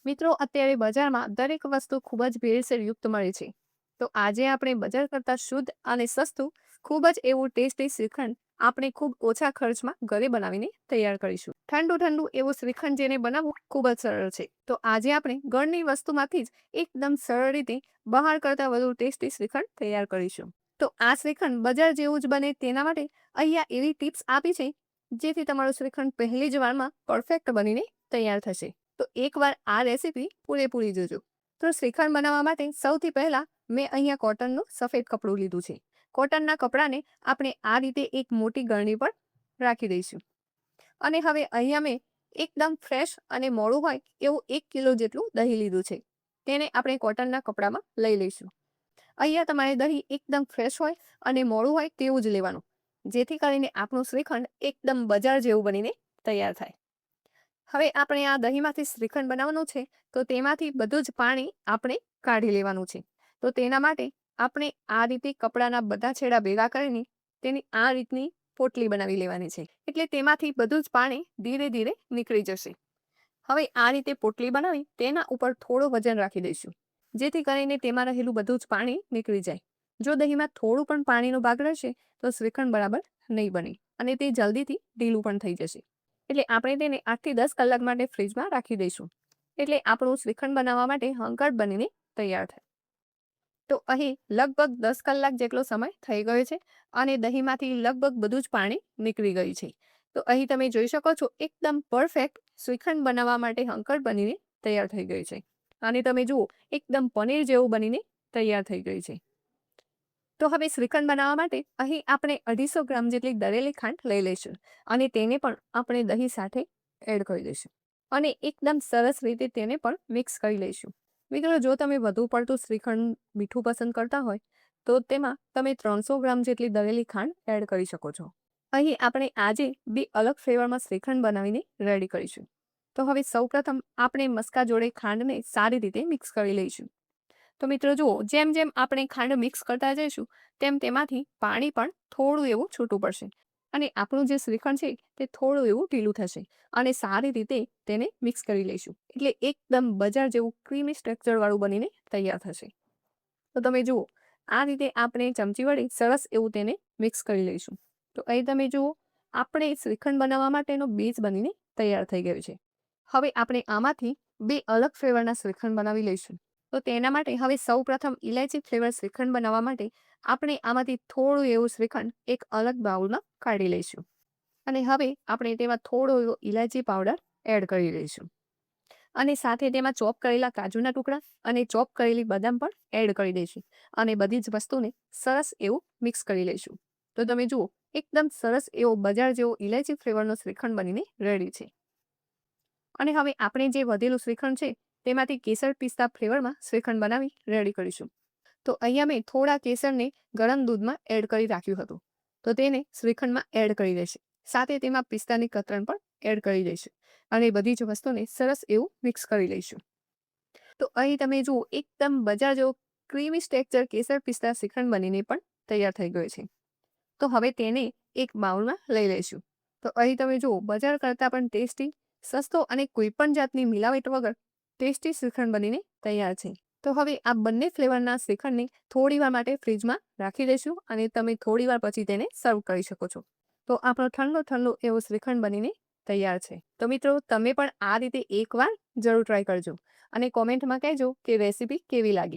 મિત્રો અત્યારે બજારમાં દરેક વસ્તુ ખૂબ જ ભેળસેળયુક્ત મળે છે. તો આજે આપણે બજાર કરતાં શુદ્ધ અને સસ્તું ખૂબ જ એવું ટેસ્ટી શ્રીખંડ આપણે ખૂબ ઓછા ખર્ચમાં ઘરે બનાવીને તૈયાર કરીશું. ઠંડુ ઠંડુ એવું શ્રીખંડ જેને બનાવવું ખૂબ જ સરળ છે. તો આજે આપણે ઘરની વસ્તુમાંથી જ એકદમ સરળ રીતે બહાર કરતાં વધુ ટેસ્ટી શ્રીખંડ તૈયાર કરીશું. તો આ શ્રીખંડ બજાર જેવું જ બને તેના માટે અહીંયા એવી ટિપ્સ આપી છે જેથી તમારું શ્રીખંડ પહેલી જ વારમાં પરફેક્ટ બનીને તૈયાર થશે. તો એકવાર આ રેસીપી પૂરેપૂરી જોજો. તો શ્રીખંડ બનાવવા માટે સૌથી પહેલાં મેં અહીંયા કોટનનું સફેદ કપડું લીધું છે. કોટનના કપડાને આપણે આ રીતે એક મોટી ગળણી પર રાખી દઈશું. અને હવે અહીંયા મેં એકદમ ફ્રેશ અને મોડું હોય એવું 1 કિલો જેટલું દહીં લીધું છે. તેને આપણે કોટનના કપડામાં લઈ લઈશું. અહીંયા તમારે દહીં એકદમ ફ્રેશ હોય અને મોડું હોય તેવું જ લેવાનું, જેથી કરીને આપણું શ્રીખંડ એકદમ બજાર જેવું બનીને તૈયાર થાય. હવે આપણે આ દહીંમાંથી શ્રીખંડ બનાવવાનું છે, તો તેમાંથી બધું જ પાણી આપણે કાઢી લેવાનું છે. તો તેના માટે આપણે આ રીતે કપડાના બધા છેડા ભેગા કરીને તેની આ રીતની પોટલી બનાવી લેવાની છે. એટલે તેમાંથી બધું જ પાણી ધીરે ધીરે નીકળી જશે. હવે આ રીતે પોટલી બનાવી તેના ઉપર થોડું વજન રાખી દઈશું, જેથી કરીને તેમાં રહેલું બધું જ પાણી નીકળી જાય. જો દહીંમાં થોડું પણ પાણીનો ભાગ રહેશે તો શ્રીખંડ બરાબર નહીં બને અને તે જલ્દીથી ઢીલું પણ થઈ જશે. એટલે આપણે તેને 8 થી 10 કલાક માટે ફ્રીજમાં રાખી દઈશું. એટલે આપણું શ્રીખંડ બનાવવા માટે હંકટ બનીને તૈયાર થાય. તો અહીં લગભગ 10 કલાક જેટલો સમય થઈ ગયો છે અને દહીંમાંથી લગભગ બધું જ પાણી નીકળી ગયું છે. તો અહીં તમે જોઈ શકો છો એકદમ પરફેક્ટ શ્રીખંડ બનાવવા માટે હંકટ બનીને તૈયાર થઈ ગઈ છે. અને તમે જુઓ એકદમ પનીર જેવું બનીને તૈયાર થઈ ગઈ છે. તો હવે શ્રીખંડ બનાવવા માટે અહીં આપણે 250 ગ્રામ જેટલી દળેલી ખાંડ લઈ લઈશું અને તેને પણ આપણે દહીં સાથે એડ કરી દઈશું અને એકદમ સરસ રીતે તેને પણ મિક્સ કરી લઈશું. મિત્રો, જો તમે વધુ પડતું શ્રીખંડ મીઠું પસંદ કરતા હોય તો તેમાં તમે 300 ગ્રામ જેટલી દળેલી ખાંડ એડ કરી શકો છો. અહીં આપણે આજે 2 અલગ ફ્લેવરમાં શ્રીખંડ બનાવીને રેડી કરીશું. તો હવે સૌપ્રથમ આપણે મસ્કા જોડે ખાંડને સારી રીતે મિક્સ કરી લઈશું. તો મિત્રો જુઓ, જેમ જેમ આપણે ખાંડ મિક્સ કરતા જઈશું તેમ તેમાંથી પાણી પણ થોડું એવું છૂટું પડશે અને આપણું જે શ્રીખંડ છે તે થોડું એવું ઢીલું થશે અને સારી રીતે તેને મિક્સ કરી લઈશું. એટલે એકદમ બજાર જેવું ક્રીમી સ્ટ્રક્ચર વાળું બનીને તૈયાર થશે. તો તમે જુઓ, આ રીતે આપણે ચમચી વડે સરસ એવું તેને મિક્સ કરી લઈશું. તો અહીં તમે જુઓ, આપણે શ્રીખંડ બનાવવા માટેનો બેઝ બનીને તૈયાર થઈ ગયો છે. હવે આપણે આમાંથી 2 અલગ ફ્લેવરના શ્રીખંડ બનાવી લઈશું. તો તેના માટે હવે સૌપ્રથમ ઇલાયચી ફ્લેવર શ્રીખંડ બનાવવા માટે આપણે આમાંથી થોડું એવું શ્રીખંડ એક અલગ બાઉલમાં કાઢી લઈશું અને હવે આપણે તેમાં થોડો એવો ઇલાયચી પાવડર એડ કરી લઈશું અને સાથે તેમાં ચોપ કરેલા કાજુના ટુકડા અને ચોપ કરેલી બદામ પણ એડ કરી દઈશું અને બધી જ વસ્તુને સરસ એવું મિક્સ કરી લઈશું. તો તમે જુઓ, એકદમ સરસ એવો બજાર જેવો ઇલાયચી ફ્લેવરનો શ્રીખંડ બનીને રેડી છે. અને હવે આપણે જે વધેલું શ્રીખંડ છે તેમાંથી કેસર પિસ્તા ફ્લેવરમાં શ્રીખંડ બનાવી રેડી કરીશું. તો અહીંયા મેં થોડા કેસરને ગરમ દૂધમાં એડ કરી રાખ્યું હતું, તો તેને શ્રીખંડમાં એડ કરી દઈશું. સાથે તેમાં પિસ્તાની કતરણ પણ એડ કરી દઈશું અને બધી જ વસ્તુને સરસ એવું મિક્સ કરી લઈશું. તો અહીં તમે જુઓ, એકદમ બજાર જેવો ક્રીમી સ્ટ્રક્ચર કેસર પિસ્તા શ્રીખંડ બનીને પણ તૈયાર થઈ ગયો છે. તો હવે તેને એક બાઉલમાં લઈ લઈશું. તો અહીં તમે જુઓ, બજાર કરતાં પણ ટેસ્ટી, સસ્તો અને કોઈ પણ જાતની મિલાવટ વગર ટેસ્ટી શ્રીખંડ બનીને તૈયાર છે. તો હવે આ બંને ફ્લેવરના શ્રીખંડને થોડી વાર માટે ફ્રીજમાં રાખી દઈશું અને તમે થોડી વાર પછી તેને સર્વ કરી શકો છો. તો આપણો ઠંડો ઠંડો એવો શ્રીખંડ બનીને તૈયાર છે. તો મિત્રો, તમે પણ આ રીતે એકવાર જરૂર ટ્રાય કરજો અને કોમેન્ટમાં કહેજો કે રેસીપી કેવી લાગી.